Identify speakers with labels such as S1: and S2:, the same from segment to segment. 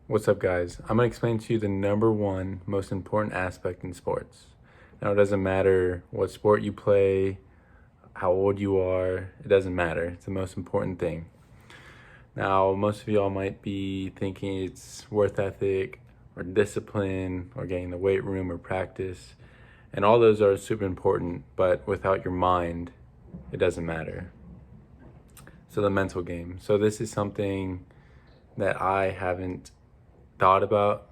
S1: What's up, guys? I'm going to explain to you the number one most important aspect in sports. Now, it doesn't matter what sport you play, how old you are, it doesn't matter. It's the most important thing. Now, most of y'all might be thinking it's work ethic or discipline or getting in the weight room or practice. And all those are super important, but without your mind, it doesn't matter. So the mental game. So this is something that I haven't thought about,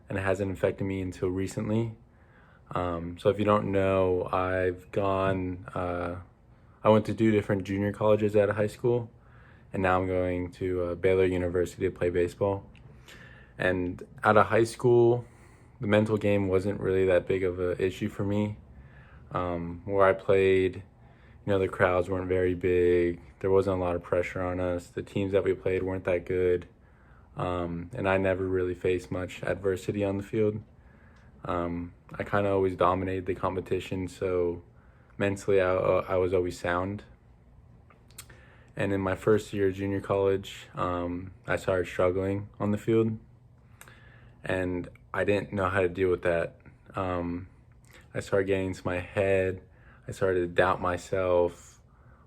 S1: and it hasn't affected me until recently. So if you don't know, I went to 2 different junior colleges out of high school, and now I'm going to Baylor University to play baseball. And out of high school, the mental game wasn't really that big of an issue for me. Where I played, the crowds weren't very big. There wasn't a lot of pressure on us. The teams that we played weren't that good. And I never really faced much adversity on the field. I kind of always dominated the competition, so mentally I was always sound. And in my first year of junior college, I started struggling on the field, and I didn't know how to deal with that. I started getting into my head. I started to doubt myself.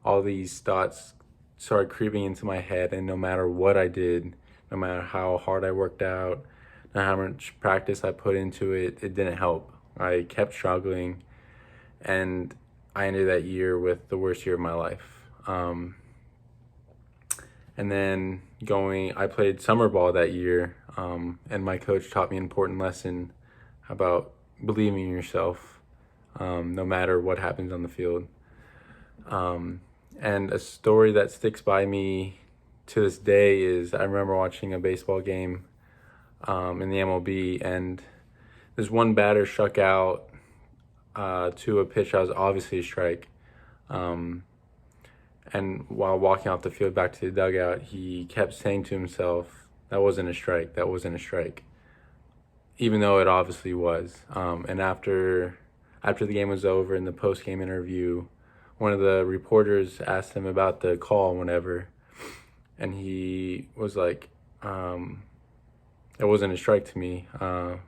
S1: All these thoughts started creeping into my head, and no matter what I did, no matter how hard I worked out, no matter how much practice I put into it, it didn't help. I kept struggling, and I ended that year with the worst year of my life. And then I played summer ball that year, and my coach taught me an important lesson about believing in yourself, no matter what happens on the field. And a story that sticks by me to this day is I remember watching a baseball game in the MLB, and this one batter struck out to a pitch that was obviously a strike. And while walking off the field back to the dugout, he kept saying to himself, "That wasn't a strike, that wasn't a strike," even though it obviously was. And after the game was over, in the post-game interview, one of the reporters asked him about the call whenever, and he was like, "It wasn't a strike to me. I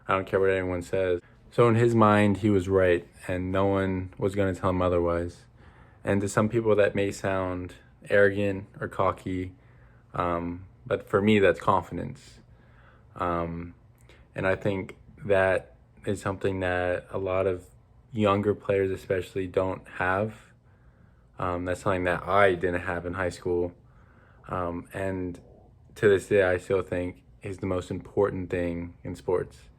S1: don't care what anyone says." So in his mind, he was right, and no one was going to tell him otherwise. And to some people, that may sound arrogant or cocky, but for me, that's confidence. And I think that is something that a lot of younger players especially don't have. That's something that I didn't have in high school. And to this day, I still think is the most important thing in sports,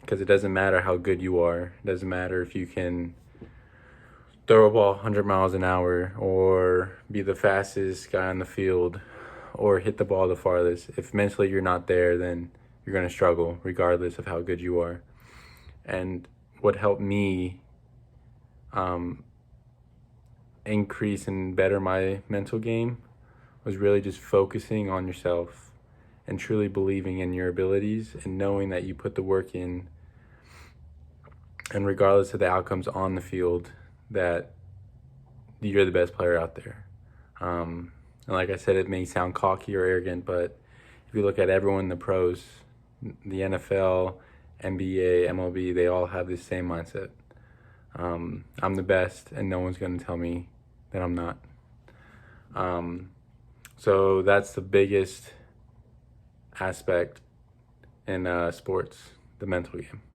S1: because it doesn't matter how good you are. It doesn't matter if you can throw a ball 100 miles an hour or be the fastest guy on the field or hit the ball the farthest. If mentally you're not there, then you're going to struggle regardless of how good you are. And what helped me increase and better my mental game was really just focusing on yourself and truly believing in your abilities and knowing that you put the work in, and regardless of the outcomes on the field, that you're the best player out there. And like I said, it may sound cocky or arrogant, but if you look at everyone in the pros, the NFL, NBA, MLB, they all have this same mindset. I'm the best, and no one's going to tell me that I'm not. So that's the biggest aspect in sports, the mental game.